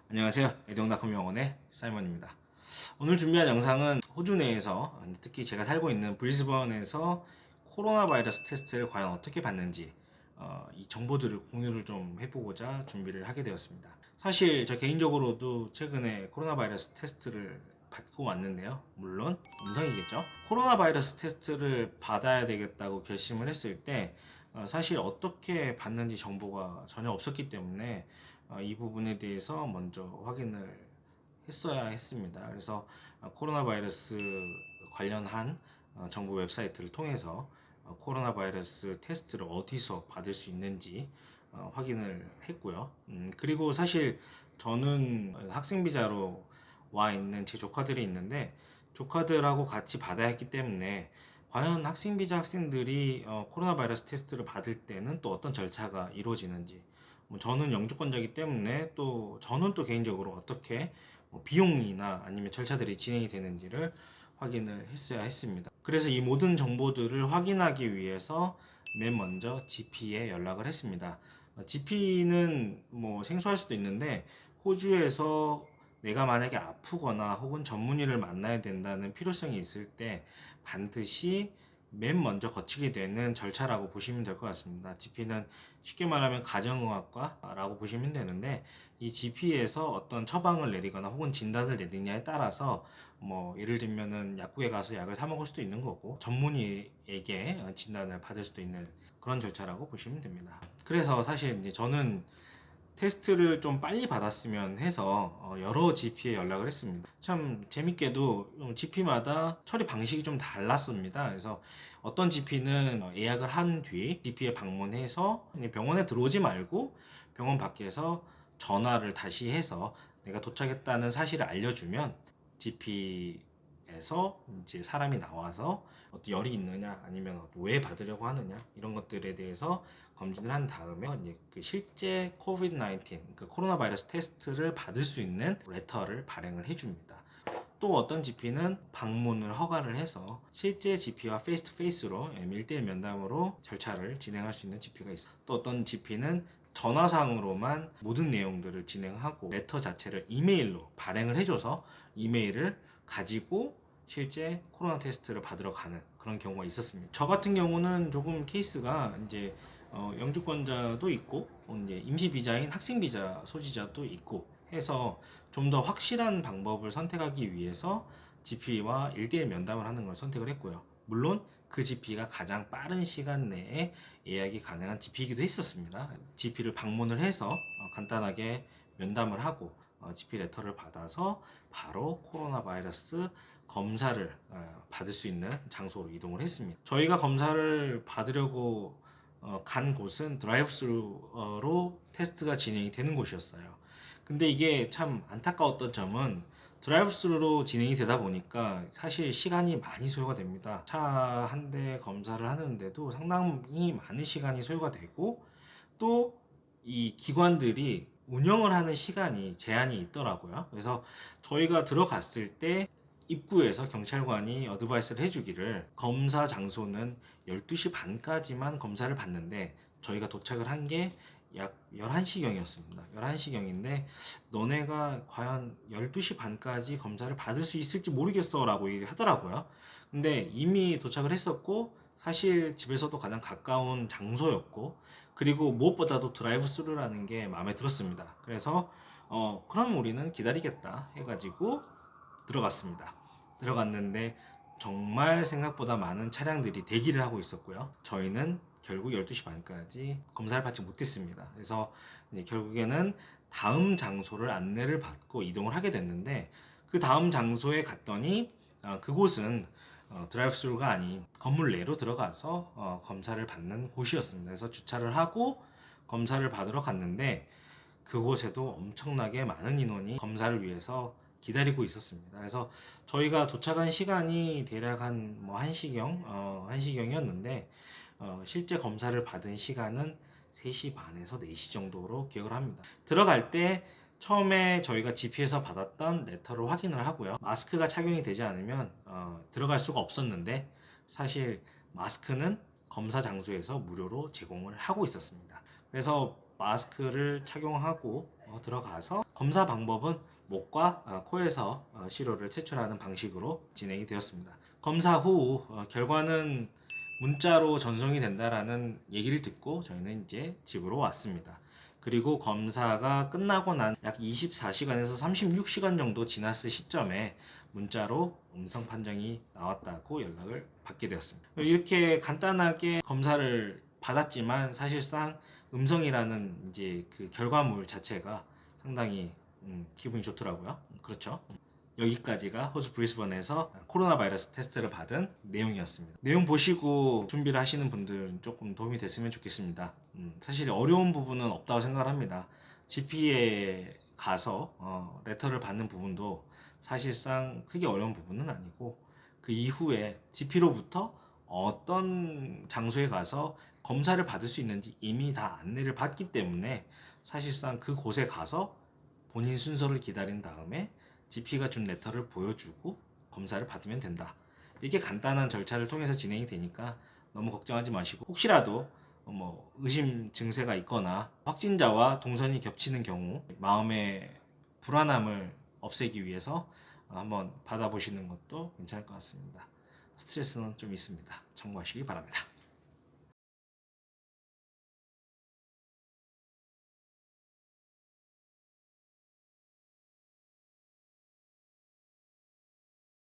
안녕하세요. 에듀ong닷컴 영어의 사이먼입니다. 오늘 준비한 영상은 호주 내에서 특히 제가 살고 있는 브리즈번에서 코로나 바이러스 테스트를 과연 어떻게 받는지 이 정보들을 공유를 좀 해보고자 준비를 하게 되었습니다. 사실 저 개인적으로도 최근에 코로나 바이러스 테스트를 받고 왔는데요. 물론 음성이겠죠. 코로나 바이러스 테스트를 받아야 되겠다고 결심을 했을 때 사실 어떻게 받는지 정보가 전혀 없었기 때문에 이 부분에 대해서 먼저 확인을 했어야 했습니다. 그래서 코로나 바이러스 관련한 정부 웹사이트를 통해서 코로나 바이러스 테스트를 어디서 받을 수 있는지 확인을 했고요. 그리고 사실 저는 학생 비자로 와 있는 제 조카들이 있는데 조카들하고 같이 받아야 했기 때문에 과연 학생 비자 학생들이 코로나 바이러스 테스트를 받을 때는 또 어떤 절차가 이루어지는지, 뭐 저는 영주권자이기 때문에 또 저는 또 개인적으로 어떻게 비용이나 아니면 절차들이 진행이 되는지를 확인을 했어야 했습니다. 그래서 이 모든 정보들을 확인하기 위해서 맨 먼저 GP에 연락을 했습니다. GP는 뭐 생소할 수도 있는데 호주에서 내가 만약에 아프거나 혹은 전문의를 만나야 된다는 필요성이 있을 때 반드시 맨 먼저 거치게 되는 절차라고 보시면 될 것 같습니다. GP는 쉽게 말하면 가정의학과라고 보시면 되는데 이 GP에서 어떤 처방을 내리거나 혹은 진단을 내리냐에 따라서 뭐 예를 들면은 약국에 가서 약을 사 먹을 수도 있는 거고 전문의에게 진단을 받을 수도 있는 그런 절차라고 보시면 됩니다. 그래서 사실 이제 저는 테스트를 좀 빨리 받았으면 해서 여러 GP에 연락을 했습니다. 참 재밌게도 GP마다 처리 방식이 좀 달랐습니다. 그래서 어떤 GP는 예약을 한 뒤 GP에 방문해서 병원에 들어오지 말고 병원 밖에서 전화를 다시 해서 내가 도착했다는 사실을 알려주면 GP에서 이제 사람이 나와서 어떤 열이 있느냐 아니면 왜 받으려고 하느냐 이런 것들에 대해서 검진을 한 다음에 이제 그 실제 코비드-19 그 코로나 바이러스 테스트를 받을 수 있는 레터를 발행을 해줍니다. 또 어떤 GP는 방문을 허가를 해서 실제 GP와 페이스 투 페이스로 1대1 면담으로 절차를 진행할 수 있는 GP가 있어요. 또 어떤 GP는 전화상으로만 모든 내용들을 진행하고 레터 자체를 이메일로 발행을 해줘서 이메일을 가지고 실제 코로나 테스트를 받으러 가는 그런 경우가 있었습니다. 저 같은 경우는 조금 케이스가 이제 영주권자도 있고 이제 임시 비자인 학생 비자 소지자도 있고 해서 좀 더 확실한 방법을 선택하기 위해서 GP와 1대1 면담을 하는 걸 선택을 했고요. 물론 그 GP가 가장 빠른 시간 내에 예약이 가능한 GP이기도 했었습니다. GP를 방문을 해서 간단하게 면담을 하고 GP 레터를 받아서 바로 코로나 바이러스 검사를 받을 수 있는 장소로 이동을 했습니다. 저희가 검사를 받으려고 간 곳은 드라이브 스루로 테스트가 진행이 되는 곳이었어요. 근데 이게 참 안타까웠던 점은 드라이브 스루로 진행이 되다 보니까 사실 시간이 많이 소요가 됩니다. 차 한 대 검사를 하는데도 상당히 많은 시간이 소요가 되고 또 이 기관들이 운영을 하는 시간이 제한이 있더라고요. 그래서 저희가 들어갔을 때 입구에서 경찰관이 어드바이스를 해주기를 검사 장소는 12시 반까지만 검사를 받는데 저희가 도착을 한 게 약 11시경이었습니다. 11시경인데 너네가 과연 12시 반까지 검사를 받을 수 있을지 모르겠어 라고 얘기를 하더라고요. 근데 이미 도착을 했었고 사실 집에서도 가장 가까운 장소였고 그리고 무엇보다도 드라이브 스루라는 게 마음에 들었습니다. 그래서 그럼 우리는 기다리겠다 해가지고 들어갔습니다. 들어갔는데 정말 생각보다 많은 차량들이 대기를 하고 있었고요. 저희는 결국 12시 반까지 검사를 받지 못했습니다. 그래서 이제 결국에는 다음 장소를 안내를 받고 이동을 하게 됐는데 그 다음 장소에 갔더니 그곳은 드라이브 스루가 아닌 건물 내로 들어가서 검사를 받는 곳이었습니다. 그래서 주차를 하고 검사를 받으러 갔는데 그곳에도 엄청나게 많은 인원이 검사를 위해서 기다리고 있었습니다. 그래서 저희가 도착한 시간이 대략 한 뭐 1시경, 1시경이었는데 실제 검사를 받은 시간은 3시 반에서 4시 정도로 기억을 합니다. 들어갈 때 처음에 저희가 GP에서 받았던 레터를 확인을 하고요. 마스크가 착용이 되지 않으면 들어갈 수가 없었는데 사실 마스크는 검사 장소에서 무료로 제공을 하고 있었습니다. 그래서 마스크를 착용하고 들어가서 검사 방법은 목과 코에서 시료를 채취하는 방식으로 진행이 되었습니다. 검사 후 결과는 문자로 전송이 된다라는 얘기를 듣고 저희는 이제 집으로 왔습니다. 그리고 검사가 끝나고 난 약 24시간에서 36시간 정도 지났을 시점에 문자로 음성 판정이 나왔다고 연락을 받게 되었습니다. 이렇게 간단하게 검사를 받았지만 사실상 음성이라는 이제 그 결과물 자체가 상당히 기분이 좋더라고요. 그렇죠. 여기까지가 호주 브리스번에서 코로나 바이러스 테스트를 받은 내용이었습니다. 내용 보시고 준비를 하시는 분들은 조금 도움이 됐으면 좋겠습니다. 사실 어려운 부분은 없다고 생각을 합니다. GP에 가서 레터를 받는 부분도 사실상 크게 어려운 부분은 아니고 그 이후에 GP로부터 어떤 장소에 가서 검사를 받을 수 있는지 이미 다 안내를 받기 때문에 사실상 그 곳에 가서 본인 순서를 기다린 다음에 GP가 준 레터를 보여주고 검사를 받으면 된다. 이게 간단한 절차를 통해서 진행이 되니까 너무 걱정하지 마시고 혹시라도 뭐 의심 증세가 있거나 확진자와 동선이 겹치는 경우 마음의 불안함을 없애기 위해서 한번 받아보시는 것도 괜찮을 것 같습니다. 스트레스는 좀 있습니다. 참고하시기 바랍니다.